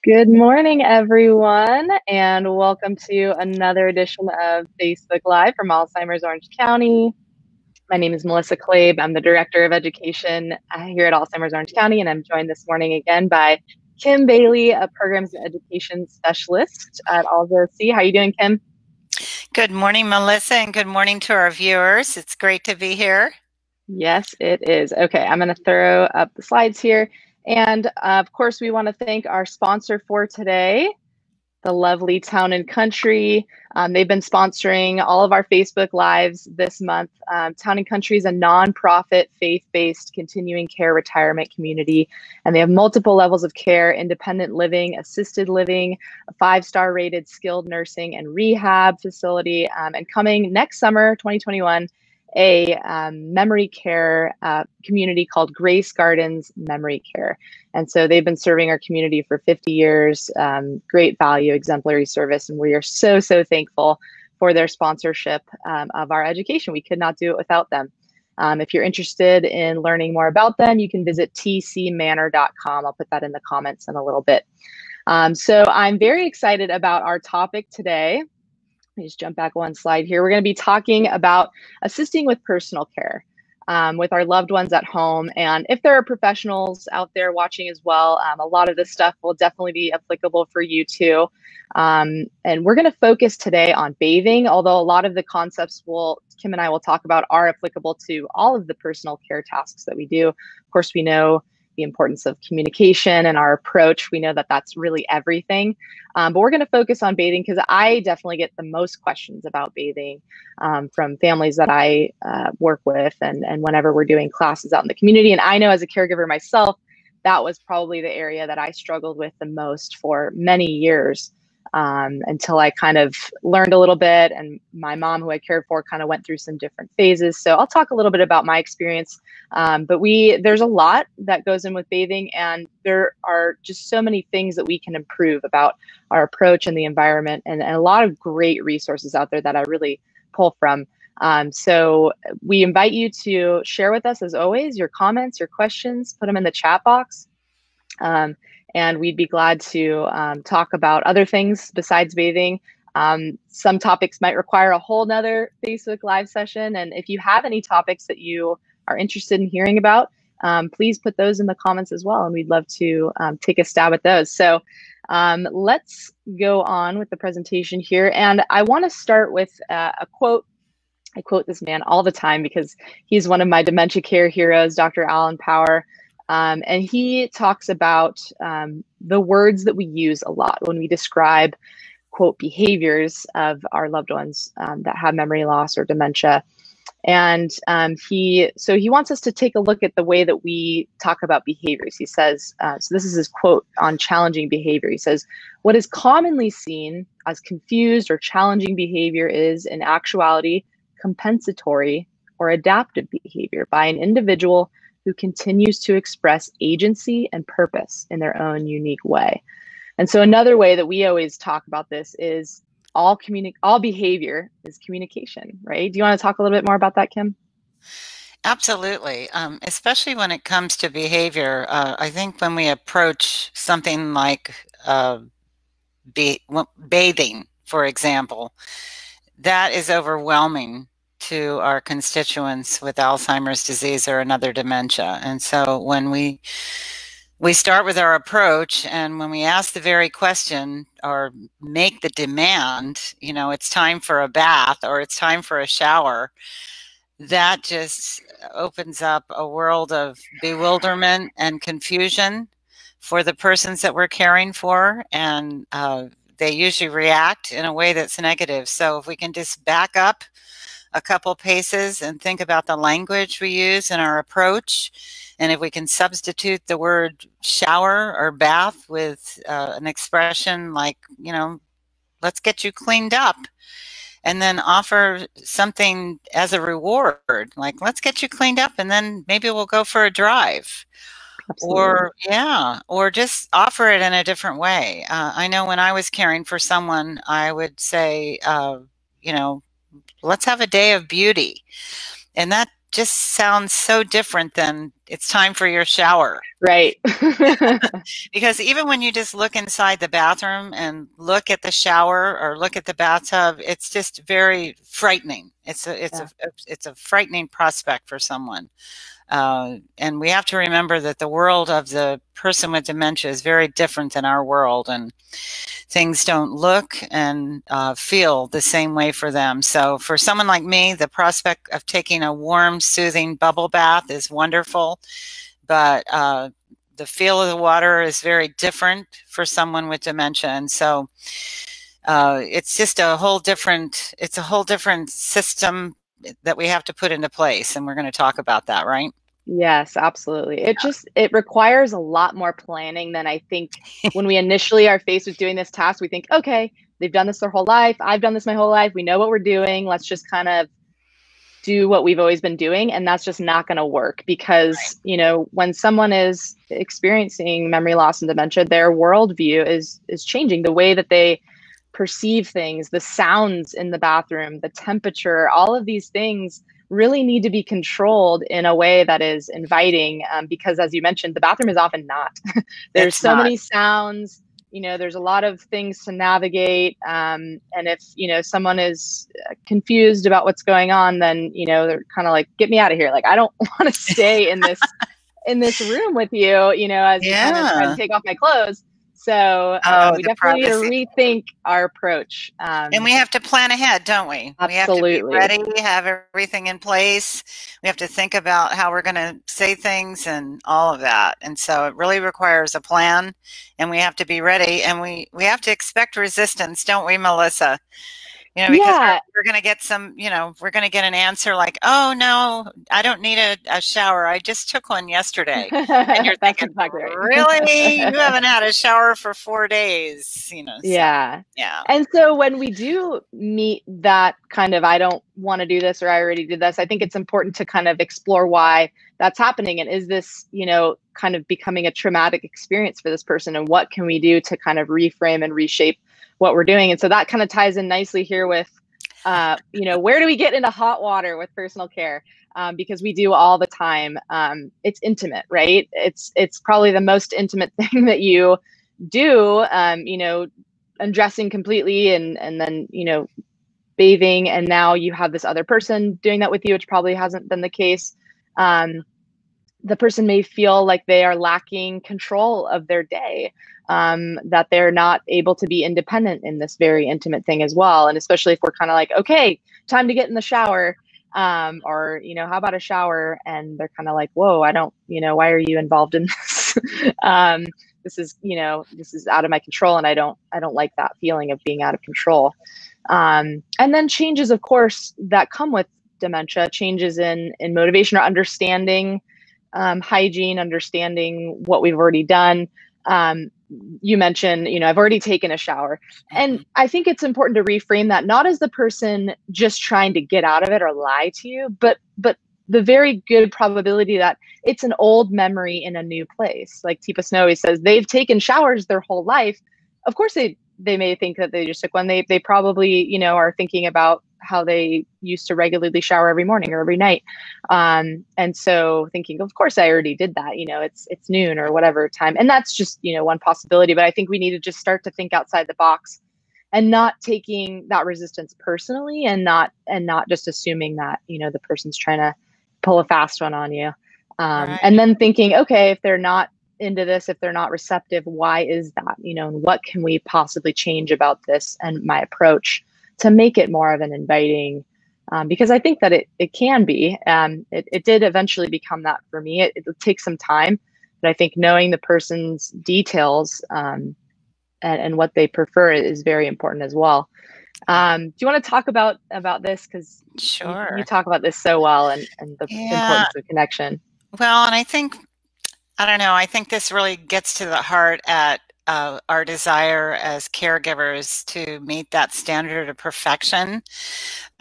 Good morning, everyone, and welcome to another edition of Facebook Live from Alzheimer's Orange County. My name is Melissa Klabe. I'm the Director of Education here at Alzheimer's Orange County, and I'm joined this morning again by Kim Bailey, a Programs and Education Specialist at AlzoC. How are you doing, Kim? Good morning, Melissa, and good morning to our viewers. It's great to be here. Yes, it is. Okay, I'm going to throw up the slides here. And of course, we want to thank our sponsor for today, the lovely Town and Country. They've been sponsoring all of our Facebook Lives this month. Town and Country is a nonprofit, faith-based continuing care retirement community, and they have multiple levels of care: independent living, assisted living, a 5-star rated skilled nursing and rehab facility, and coming next summer, 2021, a memory care community called Grace Gardens Memory Care. And so they've been serving our community for 50 years, great value, exemplary service, and we are so, so thankful for their sponsorship of our education. We could not do it without them. If you're interested in learning more about them, you can visit tcmanor.com. I'll put that in the comments in a little bit. So I'm very excited about our topic today. Let me just jump back one slide here. We're going to be talking about assisting with personal care with our loved ones at home. And if there are professionals out there watching as well, a lot of this stuff will definitely be applicable for you too. And we're going to focus today on bathing, although a lot of the concepts Kim and I will talk about are applicable to all of the personal care tasks that we do. Of course, we know the importance of communication and our approach. We know that that's really everything. But we're going to focus on bathing because I definitely get the most questions about bathing from families that I work with and whenever we're doing classes out in the community. And I know as a caregiver myself, that was probably the area that I struggled with the most for many years until I kind of learned a little bit, and my mom, who I cared for, kind of went through some different phases. So I'll talk a little bit about my experience, but there's a lot that goes in with bathing, and there are just so many things that we can improve about our approach and the environment, and a lot of great resources out there that I really pull from. So we invite you to share with us, as always, your comments, your questions, put them in the chat box. And we'd be glad to talk about other things besides bathing. Some topics might require a whole nother Facebook Live session. And if you have any topics that you are interested in hearing about, please put those in the comments as well. And we'd love to take a stab at those. So let's go on with the presentation here. And I want to start with a quote. I quote this man all the time because he's one of my dementia care heroes, Dr. Alan Power. And he talks about the words that we use a lot when we describe, quote, behaviors of our loved ones that have memory loss or dementia. And he wants us to take a look at the way that we talk about behaviors. He says, so this is his quote on challenging behavior. He says, "What is commonly seen as confused or challenging behavior is, in actuality, compensatory or adaptive behavior by an individual who continues to express agency and purpose in their own unique way." And so another way that we always talk about this is all behavior is communication, right? Do you want to talk a little bit more about that, Kim? Absolutely. Especially when it comes to behavior. I think when we approach something like bathing, for example, that is overwhelming to our constituents with Alzheimer's disease or another dementia. And so when we start with our approach, and when we ask the very question or make the demand, it's time for a bath or it's time for a shower, that just opens up a world of bewilderment and confusion for the persons that we're caring for. And they usually react in a way that's negative. So if we can just back up a couple paces and think about the language we use in our approach, and if we can substitute the word shower or bath with an expression like, let's get you cleaned up, and then offer something as a reward, like let's get you cleaned up and then maybe we'll go for a drive. Absolutely. Or just offer it in a different way. I know when I was caring for someone, I would say, let's have a day of beauty. And that just sounds so different than it's time for your shower. Right. Because even when you just look inside the bathroom and look at the shower or look at the bathtub, it's just very frightening. It's a frightening prospect for someone. And we have to remember that the world of the person with dementia is very different than our world, and things don't look and feel the same way for them. So for someone like me, the prospect of taking a warm, soothing bubble bath is wonderful, but the feel of the water is very different for someone with dementia. And so it's just a whole different system that we have to put into place. And we're going to talk about that, right? Yes, absolutely. It requires a lot more planning than I think when we initially are faced with doing this task. We think, okay, they've done this their whole life. I've done this my whole life. We know what we're doing. Let's just kind of do what we've always been doing. And that's just not going to work because, when someone is experiencing memory loss and dementia, their worldview is changing. The way that they perceive things, the sounds in the bathroom, the temperature, all of these things really need to be controlled in a way that is inviting, because as you mentioned, the bathroom is often not. There's so many sounds, there's a lot of things to navigate. And if, someone is confused about what's going on, then, they're kind of like, get me out of here. Like, I don't want to stay in this room with you, as you kind of try to take off my clothes. So we definitely need to rethink our approach. And we have to plan ahead, don't we? Absolutely. We have to be ready, have everything in place. We have to think about how we're going to say things and all of that. And so it really requires a plan, and we have to be ready, and we have to expect resistance, don't we, Melissa? Because we're going to get we're going to get an answer like, oh, no, I don't need a shower. I just took one yesterday. And you're thinking, exactly right. Really? You haven't had a shower for 4 days, Yeah. And so when we do meet that kind of, I don't want to do this, or I already did this, I think it's important to kind of explore why that's happening. And is this, kind of becoming a traumatic experience for this person? And what can we do to kind of reframe and reshape what we're doing? And so that kind of ties in nicely here with, where do we get into hot water with personal care? Because we do all the time. It's intimate, right? It's probably the most intimate thing that you do, undressing completely and then, bathing. And now you have this other person doing that with you, which probably hasn't been the case. The person may feel like they are lacking control of their day, that they're not able to be independent in this very intimate thing as well. And especially if we're kind of like, okay, time to get in the shower, or, how about a shower? And they're kind of like, whoa, I don't, why are you involved in this? This is out of my control. And I don't like that feeling of being out of control. And then changes, of course, that come with dementia, changes in motivation or understanding, hygiene, understanding what we've already done. You mentioned, I've already taken a shower. And I think it's important to reframe that, not as the person just trying to get out of it or lie to you, but the very good probability that it's an old memory in a new place. Like Teepa Snowy says, they've taken showers their whole life. Of course, they may think that they just took one. They probably, are thinking about how they used to regularly shower every morning or every night. And so thinking, of course, I already did that, it's noon or whatever time. And that's just, one possibility. But I think we need to just start to think outside the box and not taking that resistance personally, and not just assuming that, the person's trying to pull a fast one on you. Right. And then thinking, okay, if they're not into this, if they're not receptive, why is that? And what can we possibly change about this and my approach to make it more of an inviting, because I think that it can be. It did eventually become that for me. It takes some time, but I think knowing the person's details and what they prefer is very important as well. Do you want to talk about this? Because sure, you talk about this so well, and the importance of connection. Well, and I think this really gets to the heart at our desire as caregivers to meet that standard of perfection.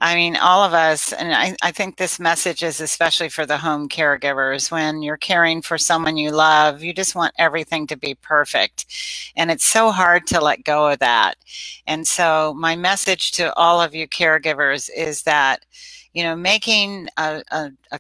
I mean, all of us, and I think this message is especially for the home caregivers. When you're caring for someone you love, you just want everything to be perfect. And it's so hard to let go of that. And so my message to all of you caregivers is that, you know, making a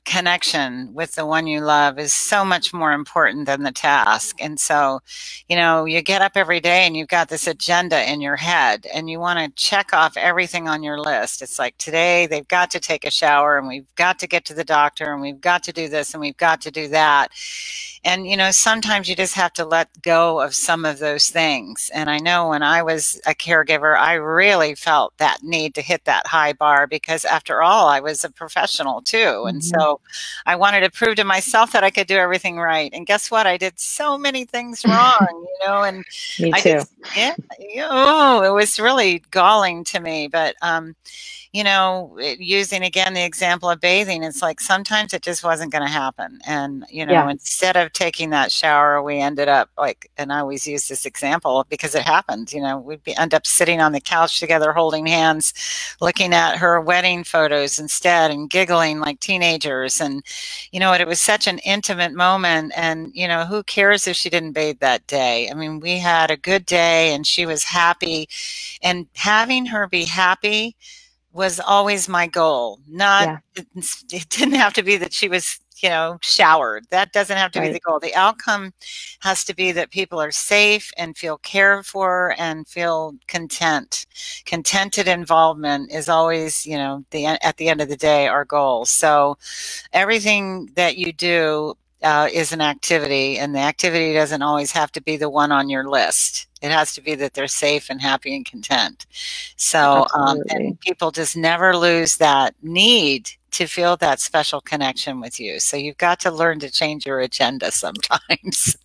connection with the one you love is so much more important than the task. And so, you know, you get up every day and you've got this agenda in your head and you want to check off everything on your list. It's like today they've got to take a shower and we've got to get to the doctor and we've got to do this and we've got to do that. And, you know, sometimes you just have to let go of some of those things. And I know when I was a caregiver, I really felt that need to hit that high bar because after all, I was a professional too. And so I wanted to prove to myself that I could do everything right. And guess what? I did so many things wrong, you know, and Me too. it was really galling to me. But, you know, using again the example of bathing, it's like sometimes it just wasn't going to happen. And, you know, instead of taking that shower, we ended up like, and I always use this example because it happens, you know, we'd end up sitting on the couch together, holding hands, looking at her wedding photos instead and giggling like teenagers. And, you know, it was such an intimate moment. And, you know, who cares if she didn't bathe that day? I mean, we had a good day and she was happy, and having her be happy was always my goal. It didn't have to be that she was, you know, showered. That doesn't have to be the goal. The outcome has to be that people are safe and feel cared for and feel content. Contented involvement is always, you know, at the end of the day, our goal. So everything that you do is an activity, and the activity doesn't always have to be the one on your list. It has to be that they're safe and happy and content. So, and people just never lose that need to feel that special connection with you. So you've got to learn to change your agenda sometimes.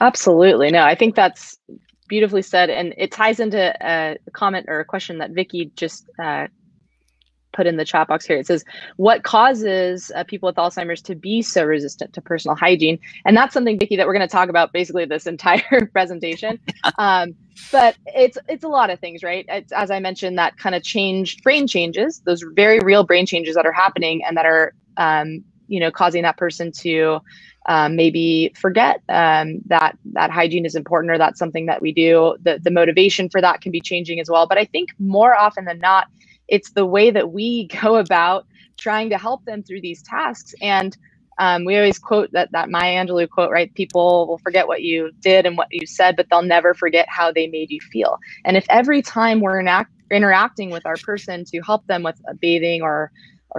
Absolutely. No, I think that's beautifully said. And it ties into a comment or a question that Vicky just put in the chat box here. It says, what causes people with Alzheimer's to be so resistant to personal hygiene? And that's something, Vicky, that we're going to talk about basically this entire presentation. But it's a lot of things, right? It's, as I mentioned, that kind of brain changes, those very real brain changes that are happening and that are, you know, causing that person to maybe forget that hygiene is important, or that's something that we do. The motivation for that can be changing as well. But I think more often than not, it's the way that we go about trying to help them through these tasks. And we always quote that Maya Angelou quote, right? People will forget what you did and what you said, but they'll never forget how they made you feel. And if every time we're interacting with our person to help them with bathing or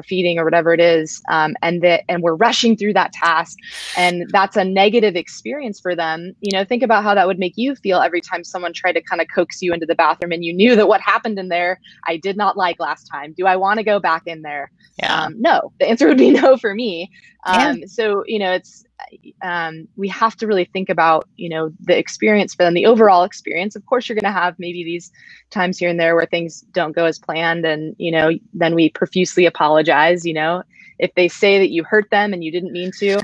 feeding or whatever it is, and we're rushing through that task, and that's a negative experience for them, you know, think about how that would make you feel every time someone tried to kind of coax you into the bathroom and you knew that what happened in there I did not like last time. Do I want to go back in there? No, the answer would be no for me. So, you know, it's we have to really think about, you know, the experience for them, the overall experience. Of course, you're going to have maybe these times here and there where things don't go as planned, and, you know, then we profusely apologize. You know, if they say that you hurt them and you didn't mean to,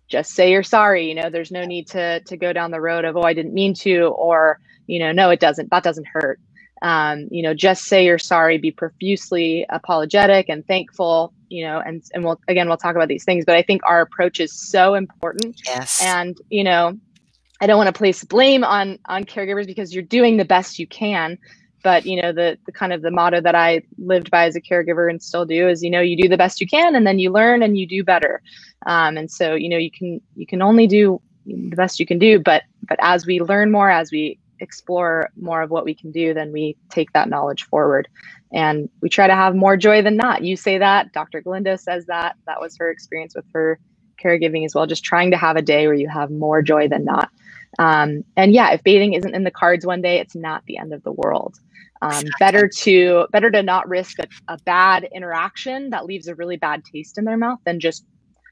just say you're sorry. You know, there's no need to go down the road of, oh, I didn't mean to, or, you know, no, that doesn't hurt. You know, just say you're sorry, be profusely apologetic and thankful, you know, and we'll talk about these things, but I think our approach is so important. Yes. And, you know, I don't want to place blame on caregivers because you're doing the best you can. But, you know, the kind of the motto that I lived by as a caregiver and still do is, you know, you do the best you can, and then you learn and you do better. And so, you know, you can only do the best you can do, but as we learn more, as we explore more of what we can do, then we take that knowledge forward and we try to have more joy than not. You say that, Dr. Galindo says that was her experience with her caregiving as well, just trying to have a day where you have more joy than not. And yeah, if bathing isn't in the cards one day, it's not the end of the world. Exactly. Better to not risk a bad interaction that leaves a really bad taste in their mouth than just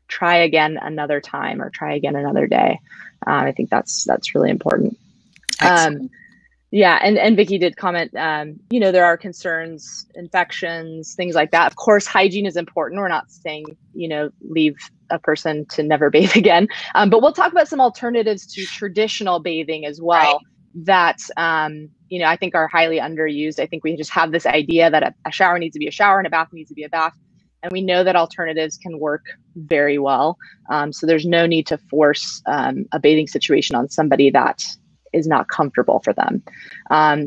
try again another time or try again another day. I think that's really important. Yeah. And Vicky did comment, you know, there are concerns, infections, things like that. Of course, hygiene is important. We're not saying, you know, leave a person to never bathe again. But we'll talk about some alternatives to traditional bathing as well, that, I think are highly underused. I think we just have this idea that a shower needs to be a shower and a bath needs to be a bath. And we know that alternatives can work very well. So there's no need to force a bathing situation on somebody that is not comfortable for them.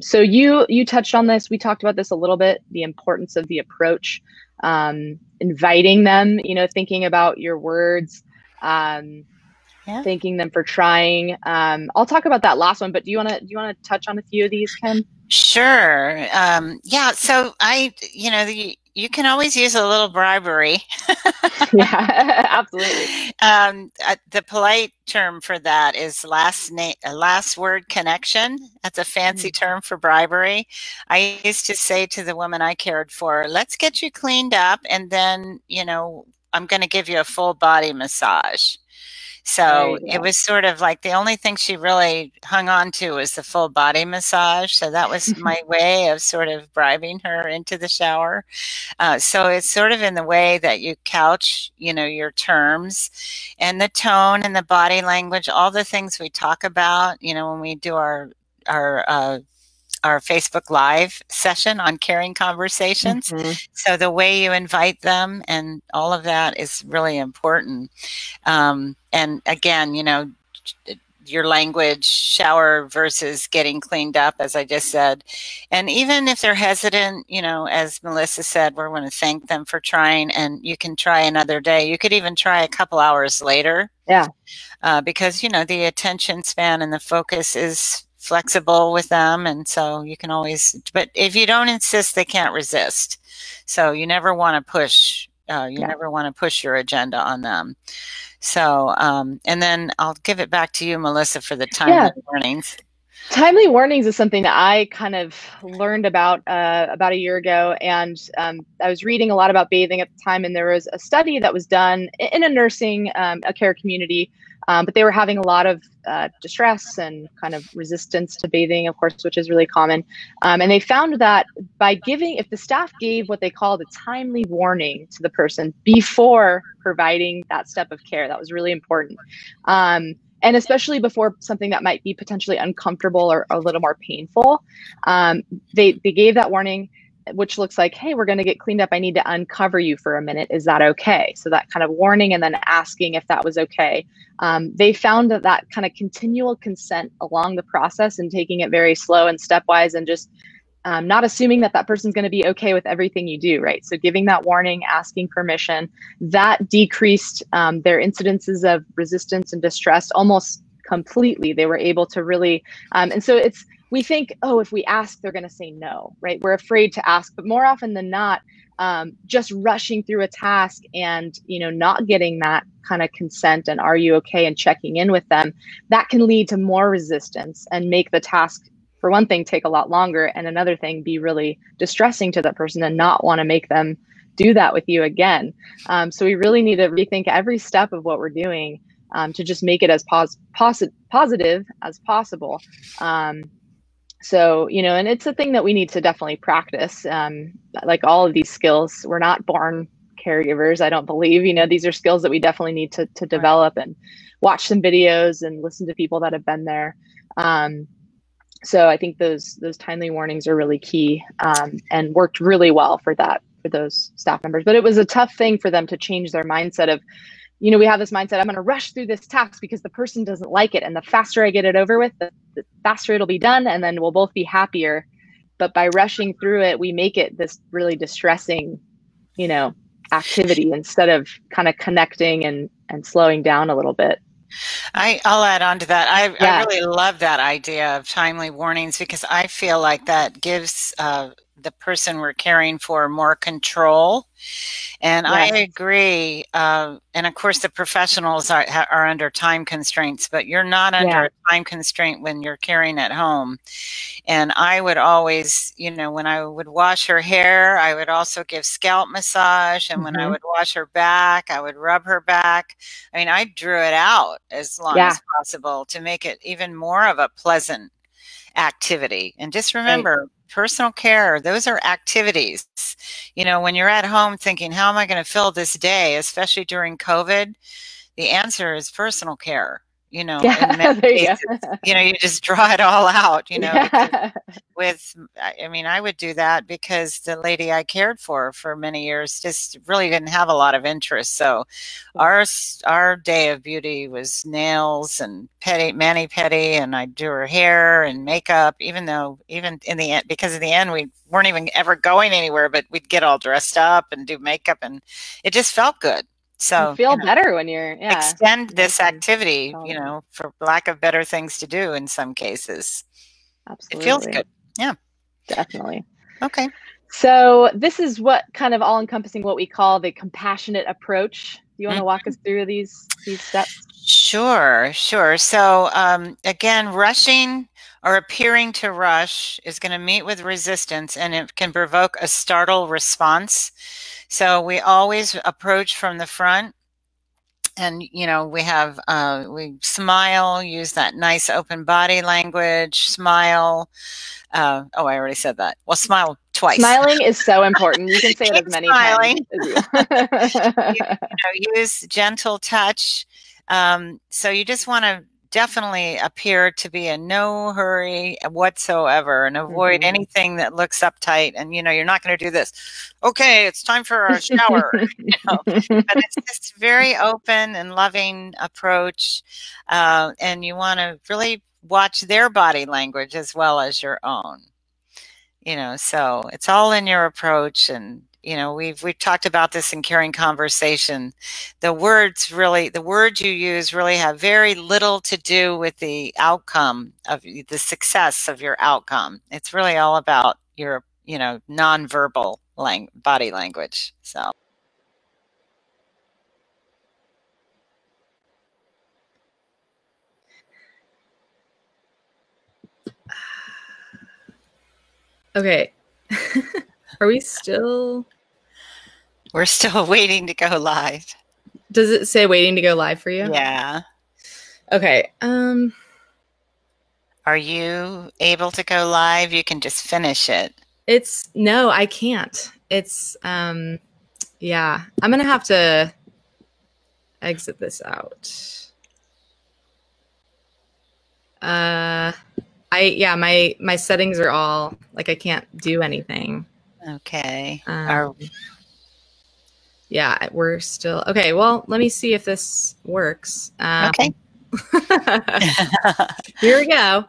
So you touched on this. We talked about this a little bit, the importance of the approach, inviting them, thinking about your words, thanking them for trying. I'll talk about that last one, but do you want to touch on a few of these, Kim? Sure. Yeah. So you can always use a little bribery. Yeah, absolutely. The polite term for that is last word connection. That's a fancy term for bribery. I used to say to the woman I cared for, let's get you cleaned up, and then, I'm going to give you a full body massage. So it was sort of like the only thing she really hung on to was the full body massage. So that was my way of sort of bribing her into the shower. So it's sort of in the way that you couch, your terms and the tone and the body language, all the things we talk about, when we do our Facebook Live session on caring conversations. So the way you invite them and all of that is really important. And again, your language, shower versus getting cleaned up, as I just said. And even if they're hesitant, as Melissa said, we're going to thank them for trying, and you can try another day. You could even try a couple hours later. Yeah. Because, the attention span and the focus is flexible with them. And so you can always, but if you don't insist, they can't resist. So you never want to push, never want to push your agenda on them. So, and then I'll give it back to you, Melissa, for the timely warnings. Timely warnings is something that I kind of learned about a year ago. And I was reading a lot about bathing at the time, and there was a study that was done in a nursing, a care community, but they were having a lot of distress and kind of resistance to bathing, of course, which is really common. And they found that if the staff gave what they called a timely warning to the person before providing that step of care, that was really important. And especially before something that might be potentially uncomfortable or a little more painful, they gave that warning, which looks like, hey, we're going to get cleaned up. I need to uncover you for a minute. Is that okay? So that kind of warning, and then asking if that was okay. They found that kind of continual consent along the process and taking it very slow and stepwise, and just not assuming that person's going to be okay with everything you do, right? So giving that warning, asking permission, that decreased their incidences of resistance and distress almost completely. They were able to really, and so we think, oh, if we ask, they're going to say no, right? We're afraid to ask, but more often than not, just rushing through a task and, not getting that kind of consent and are you okay and checking in with them, that can lead to more resistance and make the task, for one thing, take a lot longer, and another thing, be really distressing to that person and not want to make them do that with you again. So we really need to rethink every step of what we're doing to just make it as positive as possible. So, and it's a thing that we need to definitely practice. Like all of these skills, we're not born caregivers, I don't believe. These are skills that we definitely need to develop, and watch some videos and listen to people that have been there. So I think those timely warnings are really key, and worked really well for those staff members. But it was a tough thing for them to change their mindset of, we have this mindset, I'm going to rush through this task because the person doesn't like it. And the faster I get it over with, the faster it'll be done. And then we'll both be happier. But by rushing through it, we make it this really distressing, activity instead of kind of connecting and slowing down a little bit. I'll add on to that. I really love that idea of timely warnings, because I feel like that gives the person we're caring for more control. And I agree. And of course, the professionals are under time constraints, but you're not under a time constraint when you're caring at home. And I would always, when I would wash her hair, I would also give scalp massage. And when I would wash her back, I would rub her back. I mean, I drew it out as long as possible to make it even more of a pleasant activity. And just remember, personal care, those are activities. When you're at home thinking, how am I going to fill this day, especially during COVID, the answer is personal care. you know, Yeah, in many there you cases, go. you know, you just draw it all out, you know, because Yeah. I mean, I would do that because the lady I cared for many years just really didn't have a lot of interest. So our day of beauty was nails and mani pedi, and I'd do her hair and makeup, even in the end, because in the end we weren't even ever going anywhere, but we'd get all dressed up and do makeup, and it just felt good. You So, feel better when you're, yeah. extend this Nice activity, and you know, for lack of better things to do in some cases. It feels absolutely. good. Yeah. Definitely. Okay. So this is what kind of all encompassing what we call the compassionate approach. Do you want to walk us through these steps? Sure, sure. So again, rushing or appearing to rush is going to meet with resistance, and it can provoke a startle response. So we always approach from the front, and you know, we smile, use that nice open body language, smile. Oh, I already said that. Well, smile twice. Smiling is so important. You can say it as many smiling. times as you know, use gentle touch. So you just want to definitely appear to be in no hurry whatsoever, and avoid anything that looks uptight. And you know, you're not going to do this. Okay, it's time for a shower. You know, but it's this very open and loving approach, and you want to really watch their body language as well as your own. You know, so it's all in your approach. And you know, we've talked about this in Caring Conversation. The words you use really have very little to do with the outcome of the success of your outcome. It's really all about your, you know, nonverbal body language. So. Okay. Are we still? We're still waiting to go live. Does it say waiting to go live for you? Yeah. Okay. Are you able to go live? You can just finish it. No, I can't. It's yeah. I'm gonna have to exit this out. My settings are all like I can't do anything. Okay. Yeah, we're still okay. Well, let me see if this works. Okay. Here we go.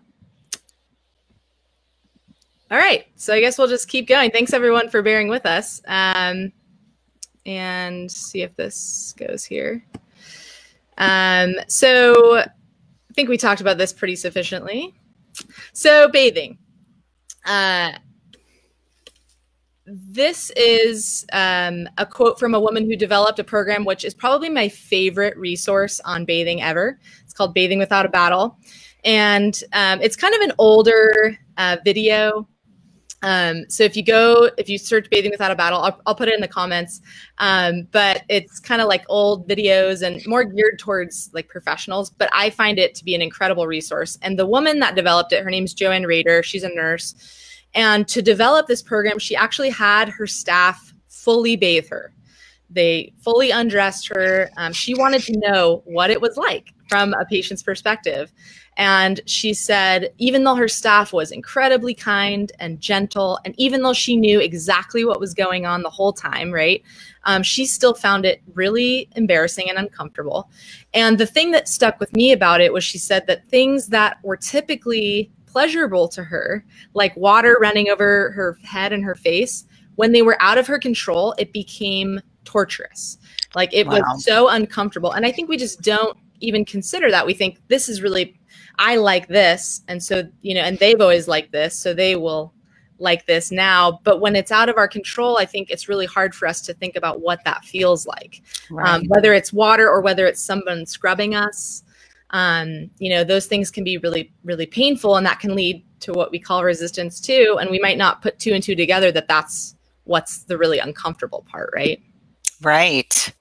All right. So I guess we'll just keep going. Thanks everyone for bearing with us. And see if this goes here. So I think we talked about this pretty sufficiently. So bathing. This is a quote from a woman who developed a program, which is probably my favorite resource on bathing ever. It's called Bathing Without a Battle. And it's kind of an older video. So if you search Bathing Without a Battle, I'll put it in the comments. But it's kind of like old videos and more geared towards like professionals, but I find it to be an incredible resource. And the woman that developed it, her name's Joanne Rader. She's a nurse. And to develop this program, she actually had her staff fully bathe her. They fully undressed her. She wanted to know what it was like from a patient's perspective. And she said, even though her staff was incredibly kind and gentle, and even though she knew exactly what was going on the whole time, right, she still found it really embarrassing and uncomfortable. And the thing that stuck with me about it was she said that things that were typically pleasurable to her, like water running over her head and her face, when they were out of her control, it became torturous. Like it was so uncomfortable. And I think we just don't even consider that. We think this is really, I like this. And so, you know, and they've always liked this, so they will like this now. But when it's out of our control, I think it's really hard for us to think about what that feels like, whether it's water or whether it's someone scrubbing us. You know, those things can be really, really painful, and that can lead to what we call resistance too. And we might not put two and two together that that's what's the really uncomfortable part, right? Right.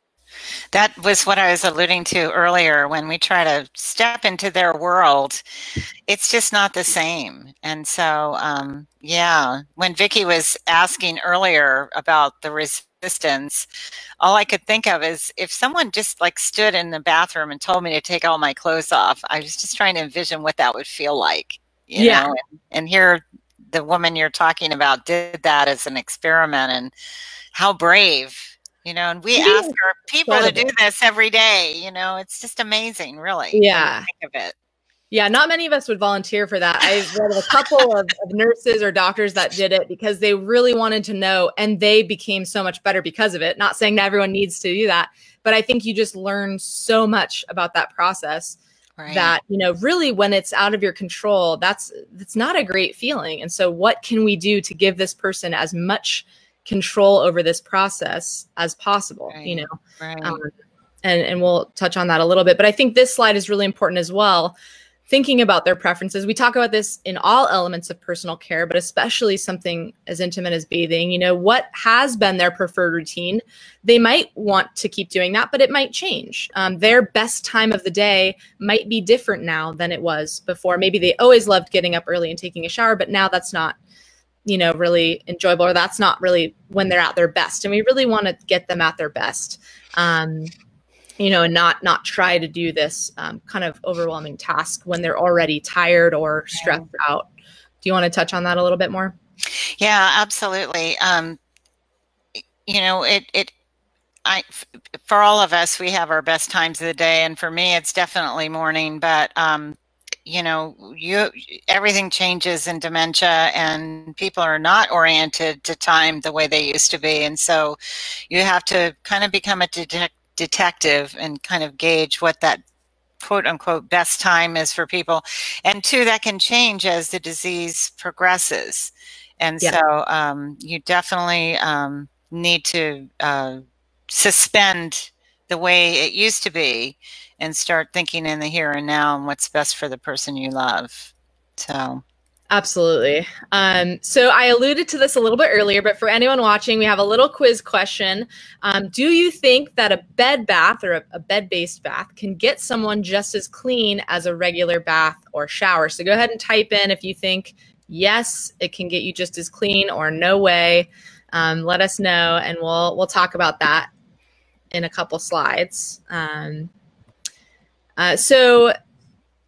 That was what I was alluding to earlier. When we try to step into their world, it's just not the same. And so, yeah, when Vicki was asking earlier about the resistance assistance, all I could think of is if someone just like stood in the bathroom and told me to take all my clothes off. I was just trying to envision what that would feel like, you know, and here the woman you're talking about did that as an experiment, and how brave, you know, and we ask our people to do this every day, you know, it's just amazing, really. Yeah. Think of it. Yeah, not many of us would volunteer for that. I've read of a couple of nurses or doctors that did it because they really wanted to know, and they became so much better because of it. Not saying that everyone needs to do that, but I think you just learn so much about that process that, you know, really when it's out of your control, that's not a great feeling. And so what can we do to give this person as much control over this process as possible, you know? And we'll touch on that a little bit, but I think this slide is really important as well. Thinking about their preferences. We talk about this in all elements of personal care, but especially something as intimate as bathing. You know, what has been their preferred routine? They might want to keep doing that, but it might change. Their best time of the day might be different now than it was before. Maybe they always loved getting up early and taking a shower, but now that's not, you know, really enjoyable, or that's not really when they're at their best. And we really want to get them at their best. You know, and not try to do this kind of overwhelming task when they're already tired or stressed out. Do you want to touch on that a little bit more? Yeah, absolutely. You know, for all of us, we have our best times of the day, and for me, it's definitely morning. But you know, everything changes in dementia, and people are not oriented to time the way they used to be, and so you have to kind of become a detective and kind of gauge what that quote unquote best time is for people. And two, that can change as the disease progresses. And so you definitely need to suspend the way it used to be and start thinking in the here and now and what's best for the person you love. So absolutely. So I alluded to this a little bit earlier, but for anyone watching, we have a little quiz question. Do you think that a bed bath or a bed-based bath can get someone just as clean as a regular bath or shower? So go ahead and type in if you think, yes, it can get you just as clean, or no way. Let us know, and we'll talk about that in a couple slides. So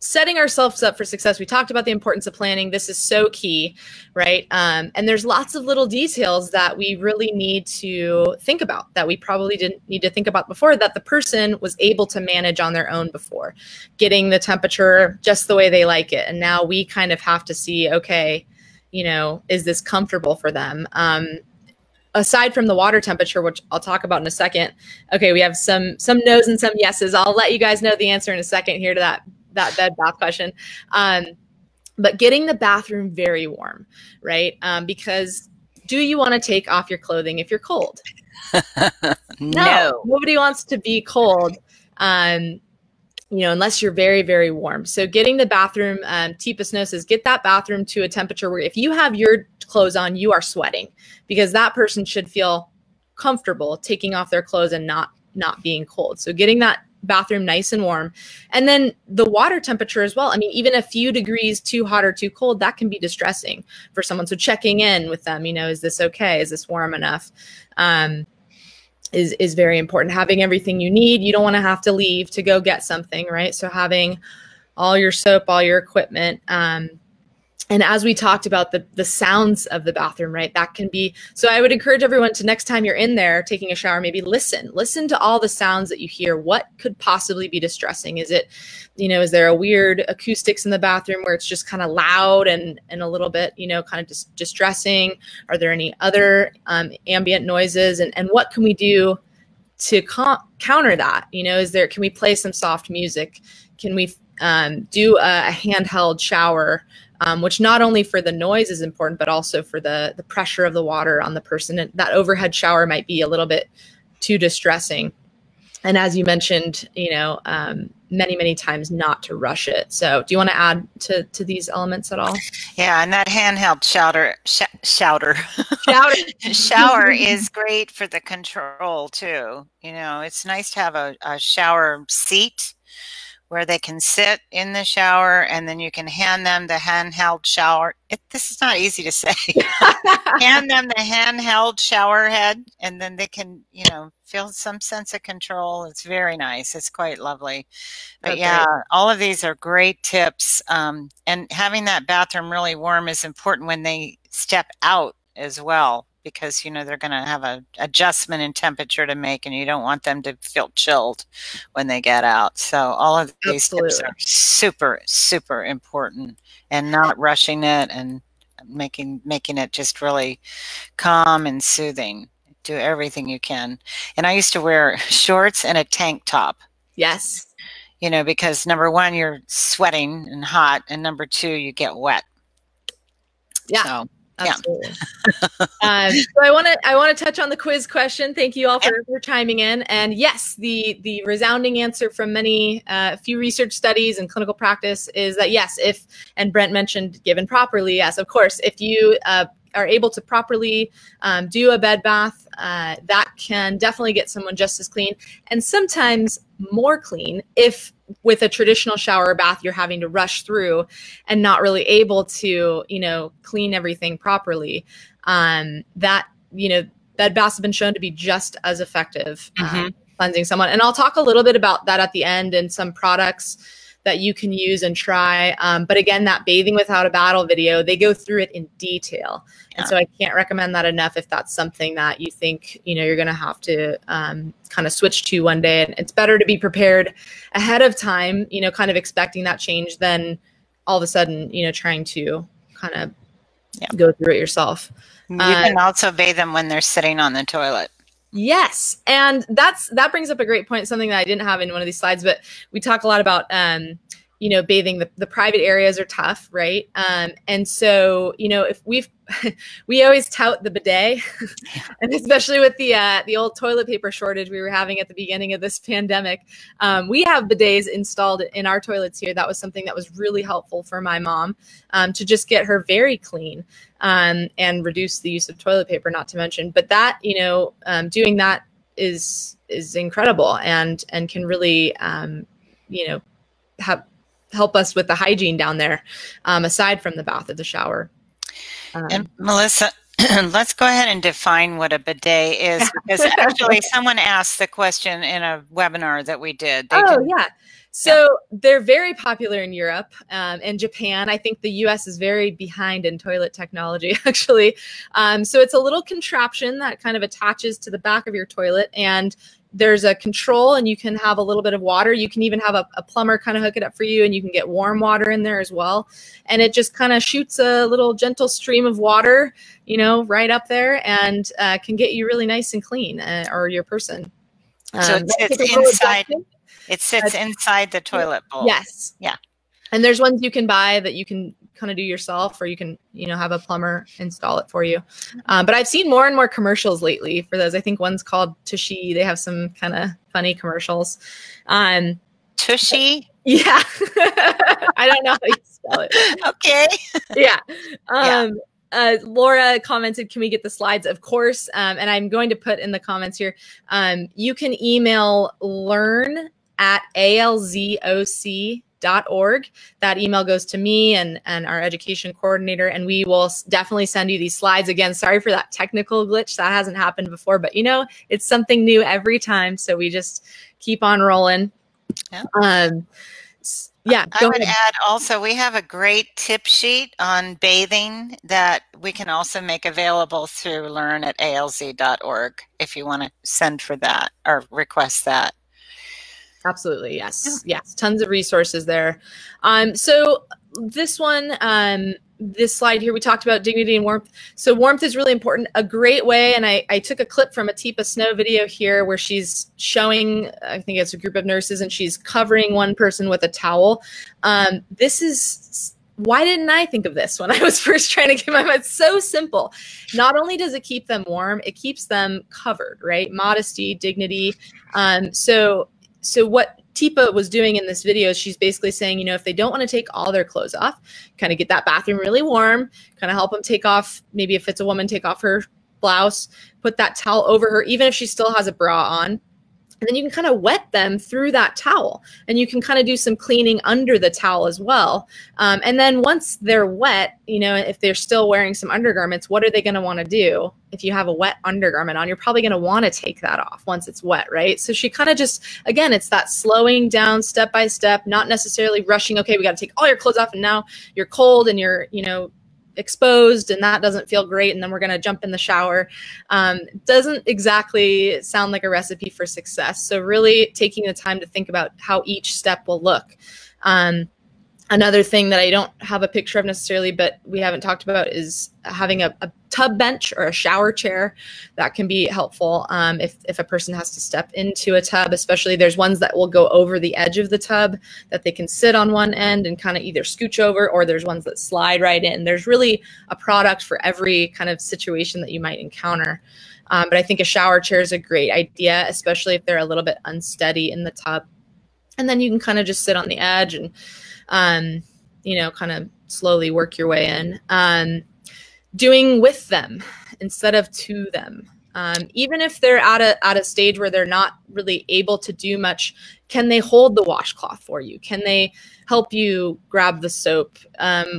setting ourselves up for success, we talked about the importance of planning. This is so key, right? And there's lots of little details that we really need to think about that we probably didn't need to think about before, that the person was able to manage on their own before. Getting the temperature just the way they like it. And now we kind of have to see, okay, you know, is this comfortable for them? Aside from the water temperature, which I'll talk about in a second. Okay, we have some no's and some yeses. I'll let you guys know the answer in a second here to that bed bath question. But getting the bathroom very warm, right? Because do you want to take off your clothing if you're cold? No, nobody wants to be cold, you know, unless you're very, very warm. So getting the bathroom, TPIS knows, get that bathroom to a temperature where if you have your clothes on, you are sweating, because that person should feel comfortable taking off their clothes and not being cold. So getting that bathroom nice and warm. And then the water temperature as well. I mean, even a few degrees too hot or too cold, that can be distressing for someone. So checking in with them, you know, is this okay? Is this warm enough? Is very important. Having everything you need. You don't want to have to leave to go get something, right? So having all your soap, all your equipment. And as we talked about the sounds of the bathroom, right? That can be, so I would encourage everyone to, next time you're in there taking a shower, maybe listen to all the sounds that you hear. What could possibly be distressing? Is it, you know, is there a weird acoustics in the bathroom where it's just kind of loud and a little bit, you know, kind of distressing? Are there any other ambient noises? And what can we do to counter that? You know, can we play some soft music? Can we do a handheld shower? Which not only for the noise is important, but also for the pressure of the water on the person. And that overhead shower might be a little bit too distressing. And as you mentioned, you know, many, many times not to rush it. So do you want to add to these elements at all? Yeah, and that handheld shower is great for the control too. You know, it's nice to have a shower seat where they can sit in the shower, and then you can hand them the handheld shower. This is not easy to say. Hand them the handheld shower head, and then they can, you know, feel some sense of control. It's very nice. It's quite lovely. But yeah, all of these are great tips. And having that bathroom really warm is important when they step out as well, because, you know, they're going to have an adjustment in temperature to make, and you don't want them to feel chilled when they get out. So all of these tips are super, super important, and not rushing it, and making it just really calm and soothing. Do everything you can. And I used to wear shorts and a tank top. Yes. You know, because number one, you're sweating and hot, and number two, you get wet. Yeah. So, absolutely. So I want to touch on the quiz question. Thank you all for chiming in. And yes, the resounding answer from many few research studies and clinical practice is that yes, if, and Brent mentioned given properly, yes, of course, if you are able to properly do a bed bath, that can definitely get someone just as clean, and sometimes more clean if with a traditional shower or bath you're having to rush through and not really able to, you know, clean everything properly. That, you know, bed baths have been shown to be just as effective cleansing someone. And I'll talk a little bit about that at the end, and some products that you can use and try. But again, that Bathing Without a Battle video, they go through it in detail. And so I can't recommend that enough if that's something that you think, you know, you're going to have to kind of switch to one day. And it's better to be prepared ahead of time, you know, kind of expecting that change than all of a sudden, you know, trying to kind of go through it yourself. You can also bathe them when they're sitting on the toilet. Yes. And that brings up a great point, something that I didn't have in one of these slides, but we talk a lot about, you know, bathing, the private areas are tough, right? And so, you know, if we always tout the bidet, and especially with the old toilet paper shortage we were having at the beginning of this pandemic, we have bidets installed in our toilets here. That was something that was really helpful for my mom, to just get her very clean, and reduce the use of toilet paper, not to mention. But that, you know, doing that is incredible, and can really, you know, help us with the hygiene down there, aside from the bath or the shower. And Melissa, let's go ahead and define what a bidet is, because actually someone asked the question in a webinar that we did. So they're very popular in Europe and Japan. I think the US is very behind in toilet technology, actually. So it's a little contraption that kind of attaches to the back of your toilet, and there's a control, and you can have a little bit of water. You can even have a plumber kind of hook it up for you, and you can get warm water in there as well. And it just kind of shoots a little gentle stream of water, you know, right up there, and can get you really nice and clean, or your person. So it's inside. It sits inside the toilet bowl. Yes. Yeah. And there's ones you can buy that you can kind of do yourself, or you can, you know, have a plumber install it for you. But I've seen more and more commercials lately for those. I think one's called Tushy. They have some kind of funny commercials. Tushy? Yeah. I don't know how you spell it. Okay. Yeah. Laura commented, can we get the slides? Of course. And I'm going to put in the comments here. You can email learn@alzoc.org. That email goes to me and our education coordinator, and we will definitely send you these slides. Again, sorry for that technical glitch. That hasn't happened before, but you know, it's something new every time. So we just keep on rolling. Yeah. I would add also, we have a great tip sheet on bathing that we can also make available through learn@alz.org if you want to send for that or request that. Absolutely. Yes. Yes. Tons of resources there. So this one, this slide here, we talked about dignity and warmth. So warmth is really important. A great way, and I took a clip from a Teepa Snow video here where she's showing, I think it's a group of nurses, and she's covering one person with a towel. This is, why didn't I think of this when I was first trying to get my mind? It's so simple. Not only does it keep them warm, it keeps them covered, right? Modesty, dignity. So what Teepa was doing in this video is she's basically saying, you know, if they don't want to take all their clothes off, kind of get that bathroom really warm, kind of help them take off, maybe if it's a woman, take off her blouse, put that towel over her, even if she still has a bra on, And then you can kind of wet them through that towel, and you can kind of do some cleaning under the towel as well. And then once they're wet, you know, if they're still wearing some undergarments, what are they going to want to do? If you have a wet undergarment on, you're probably going to want to take that off once it's wet, right? So she kind of just, again, it's that slowing down step by step, not necessarily rushing. Okay, we got to take all your clothes off, and now you're cold and you're, you know, exposed, and that doesn't feel great, and then we're going to jump in the shower. Doesn't exactly sound like a recipe for success. So really taking the time to think about how each step will look. Another thing that I don't have a picture of necessarily, but we haven't talked about, is having a tub bench or a shower chair. That can be helpful if a person has to step into a tub, especially there's ones that will go over the edge of the tub that they can sit on one end and kind of either scooch over, or there's ones that slide right in. There's really a product for every kind of situation that you might encounter. But I think a shower chair is a great idea, especially if they're a little bit unsteady in the tub. And then you can kind of just sit on the edge and you know, kind of slowly work your way in. Doing with them instead of to them. Even if they're at a stage where they're not really able to do much, can they hold the washcloth for you? Can they help you grab the soap?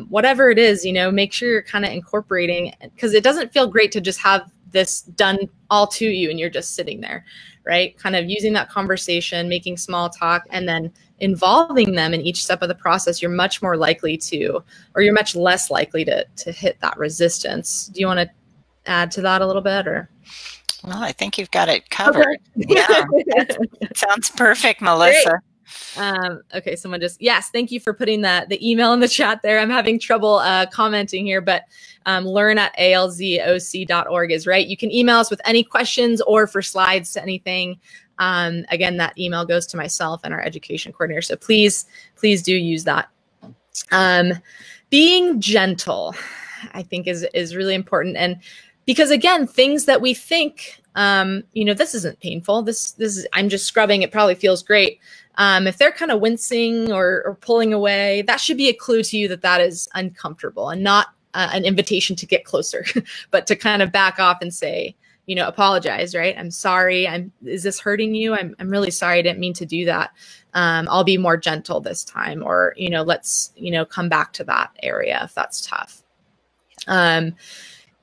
Whatever it is, you know, make sure you're kind of incorporating, because it doesn't feel great to just have this done all to you and you're just sitting there, right? Kind of using that conversation, making small talk, and then involving them in each step of the process, you're much more likely to, or you're much less likely to hit that resistance. Do you want to add to that a little bit, or? Well, I think you've got it covered. Okay. Yeah, that sounds perfect, Melissa. Okay, someone just, yes, thank you for putting the email in the chat there. I'm having trouble commenting here, but learn@alzoc.org is right. You can email us with any questions or for slides to anything. Again, that email goes to myself and our education coordinator. So please do use that. Being gentle, I think is really important. And because again, things that we think, you know, this isn't painful. This is, I'm just scrubbing. It probably feels great. If they're kind of wincing or pulling away, that should be a clue to you that that is uncomfortable and not an invitation to get closer, but to kind of back off and say, you know, apologize, right? I'm sorry. Is this hurting you? I'm really sorry. I didn't mean to do that. I'll be more gentle this time, or, you know, let's, you know, come back to that area if that's tough.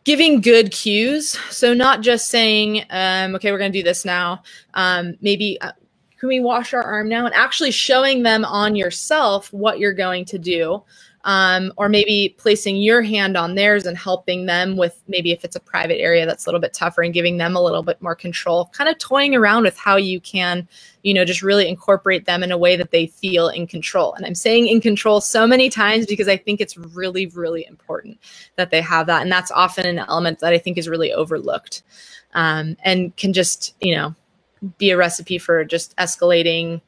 Giving good cues. So not just saying, okay, we're going to do this now. Maybe, can we wash our arm now? And actually showing them on yourself what you're going to do. Or maybe placing your hand on theirs and helping them with, maybe if it's a private area that's a little bit tougher, and giving them a little bit more control, kind of toying around with how you can, you know, just really incorporate them in a way that they feel in control. And I'm saying in control so many times because I think it's really, really important that they have that. And that's often an element that I think is really overlooked, and can just, you know, be a recipe for just escalating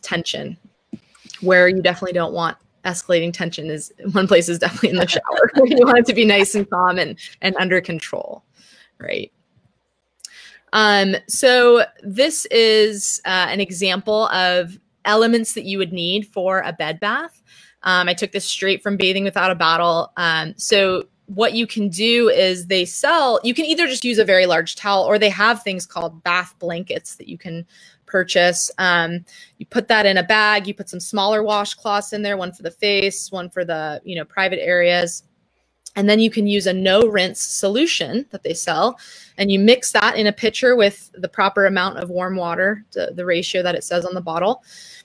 tension, where you definitely don't want escalating tension. Is one place is definitely in the shower. You want it to be nice and calm and under control, right? So this is an example of elements that you would need for a bed bath. I took this straight from Bathing Without a Battle. So what you can do is you can either just use a very large towel, or they have things called bath blankets that you can purchase. You put that in a bag, you put some smaller washcloths in there, one for the face, one for the, you know, private areas. And then you can use a no rinse solution that they sell, and you mix that in a pitcher with the proper amount of warm water, the ratio that it says on the bottle.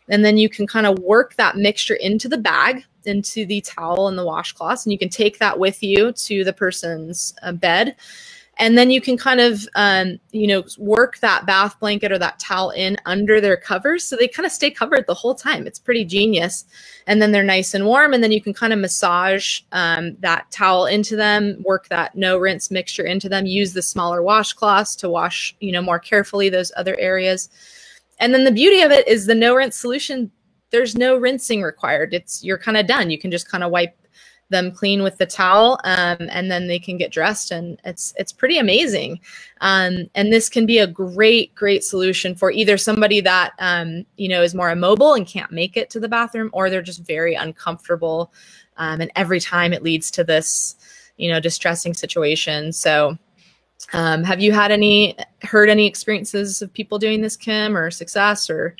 And then you can kind of work that mixture into the bag, into the towel and the washcloths, and you can take that with you to the person's bed. And then you can kind of, you know, work that bath blanket or that towel in under their covers, so they kind of stay covered the whole time. It's pretty genius. And then they're nice and warm. And then you can kind of massage that towel into them, work that no rinse mixture into them, use the smaller washcloths to wash, you know, more carefully those other areas. And then the beauty of it is the no rinse solution, there's no rinsing required. You're kind of done. You can just kind of wipe them clean with the towel, and then they can get dressed, and it's pretty amazing. And this can be a great solution for either somebody that you know, is more immobile and can't make it to the bathroom, or they're just very uncomfortable, and every time it leads to this, you know, distressing situation. So Have you heard any experiences of people doing this, Kim, or success, or?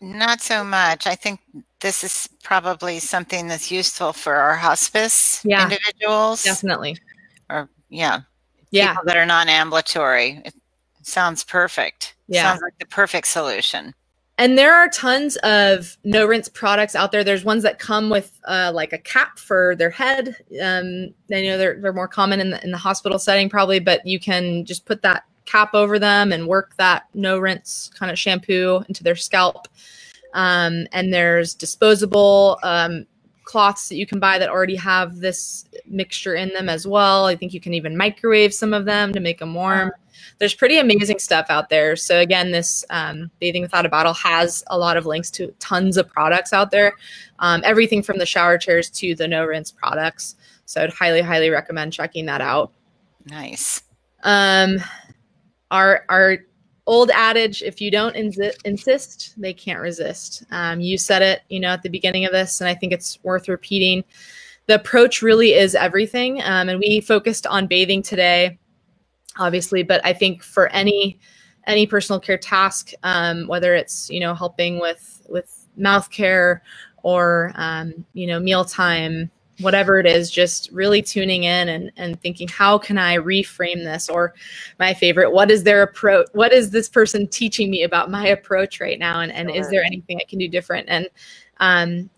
Not so much. I think this is probably something that's useful for our hospice individuals. Definitely. Or people that are non-ambulatory. It sounds perfect. Yeah. Sounds like the perfect solution. And there are tons of no rinse products out there. There's ones that come with like a cap for their head. I know they're more common in the hospital setting probably, but you can just put that cap over them and work that no rinse kind of shampoo into their scalp. And there's disposable cloths that you can buy that already have this mixture in them as well. I think you can even microwave some of them to make them warm. There's pretty amazing stuff out there. So again, this Bathing Without a Bottle has a lot of links to tons of products out there. Everything from the shower chairs to the no rinse products. So I'd highly, highly recommend checking that out. Nice. Our old adage, if you don't insist, they can't resist. You said it, at the beginning of this, and I think it's worth repeating. The approach really is everything. And we focused on bathing today, obviously, but I think for any personal care task, whether it's, helping with mouth care or, mealtime, whatever it is, just really tuning in and thinking, how can I reframe this? Or my favorite, what is their approach? What is this person teaching me about my approach right now? And is there anything I can do different? And,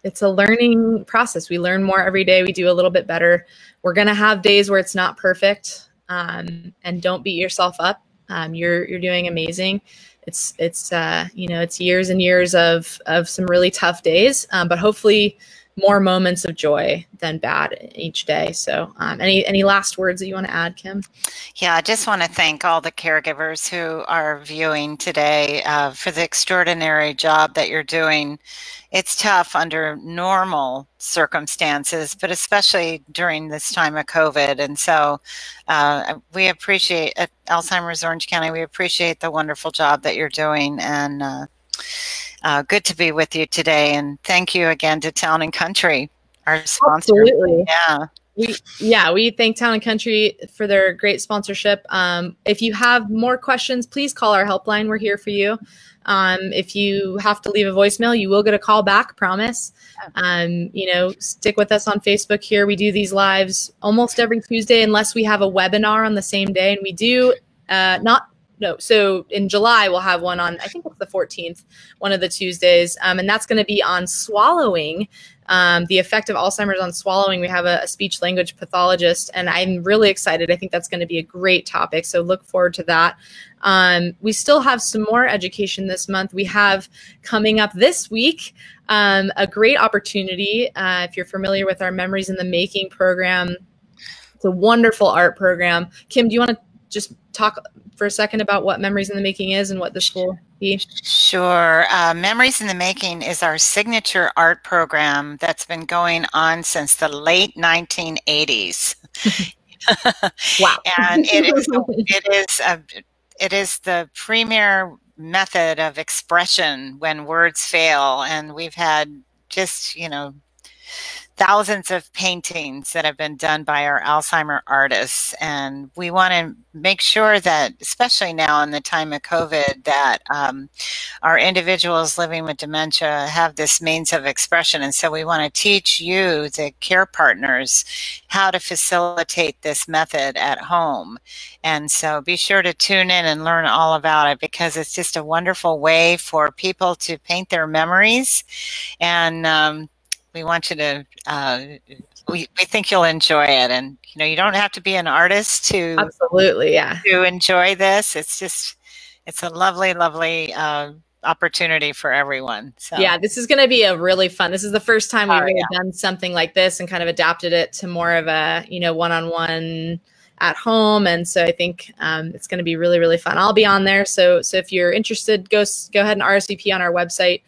it's a learning process. We learn more every day. We do a little bit better. We're going to have days where it's not perfect. And don't beat yourself up. You're doing amazing. It's years and years of some really tough days, but hopefully more moments of joy than bad each day. So any last words that you want to add, Kim? Yeah, I just want to thank all the caregivers who are viewing today for the extraordinary job that you're doing. It's tough under normal circumstances, but especially during this time of COVID. And so we appreciate, at Alzheimer's Orange County, we appreciate the wonderful job that you're doing. And good to be with you today. And thank you again to Town and Country, our sponsor. Absolutely. Yeah. We thank Town and Country for their great sponsorship. If you have more questions, please call our helpline. We're here for you. If you have to leave a voicemail, you will get a call back, promise. Stick with us on Facebook here. We do these lives almost every Tuesday, unless we have a webinar on the same day. And we do so in July, we'll have one on, I think it's the 14th, one of the Tuesdays. And that's going to be on swallowing, the effect of Alzheimer's on swallowing. We have a speech language pathologist, and I'm really excited. I think that's going to be a great topic. So look forward to that. We still have some more education this month. We have coming up this week a great opportunity. If you're familiar with our Memories in the Making program, it's a wonderful art program. Kim, do you want to just talk for a second about what Memories in the Making is and what this will be? Sure. Memories in the Making is our signature art program that's been going on since the late 1980s. Wow. And it is the premier method of expression when words fail. And we've had just, thousands of paintings that have been done by our Alzheimer artists. And we want to make sure that, especially now in the time of COVID, that our individuals living with dementia have this means of expression. And so we want to teach you, the care partners, how to facilitate this method at home. And so be sure to tune in and learn all about it, because it's just a wonderful way for people to paint their memories. And we want you to, we think you'll enjoy it. And, you don't have to be an artist to enjoy this. It's a lovely, lovely opportunity for everyone. So yeah, this is going to be this is the first time we've really done something like this and kind of adapted it to more of a, one-on-one at home. And so I think it's going to be really, really fun. I'll be on there. So if you're interested, go ahead and RSVP on our website.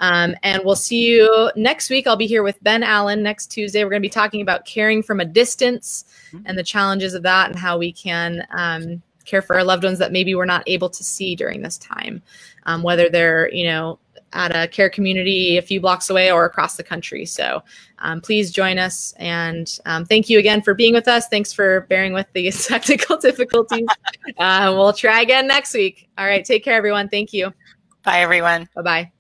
And we'll see you next week. I'll be here with Ben Allen next Tuesday. We're going to be talking about caring from a distance and the challenges of that, and how we can care for our loved ones that maybe we're not able to see during this time, whether they're, at a care community a few blocks away or across the country. So please join us. And thank you again for being with us. Thanks for bearing with these technical difficulties. We'll try again next week. All right. Take care, everyone. Thank you. Bye, everyone. Bye-bye.